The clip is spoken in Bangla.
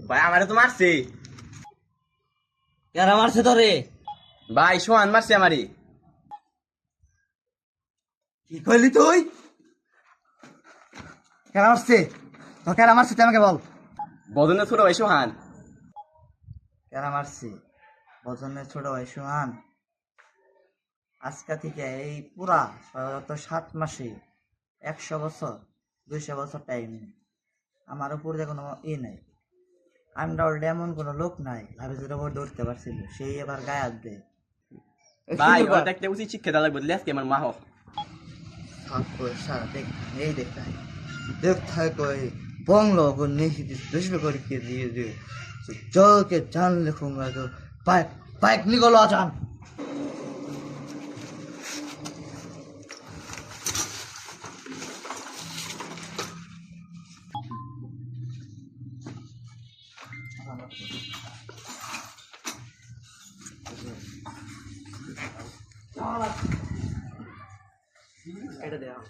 ভাই আমারে তো মারছে। কেন মারছে তোরে? ভাই সোহান মারছে আমারে। কি করলি তুই? কেন মারছে? তো কেন মারছে তুই আমাকে বল। বদনের ছোট ভাই সোহান। কেন মারছে? বজনের ছোট ভাই সুহান। আজকে থেকে এই পুরা 7 মাসে 100 বছর 200 বছর টাইম আমার উপর যে কোনো নেই। আন্ডারওয়ার্ল্ড এমন কোনো লোক নাই লাভেজের ওপর দৌড়তে পারছিল, সেই এবার গায়ে হাত দেয়। ভাই ওটা একটা উচিত শিক্ষা দেওয়া লাগবে, আজকে আমার মা হোক। সারা দেখ এই দেখ কই বংলো দুষ্বে করে কে দিয়ে দিয়ে জলকে জানলে খুঁঙ্গা তো পাইক পাইক নিগলো আচান। এটা দেওয়া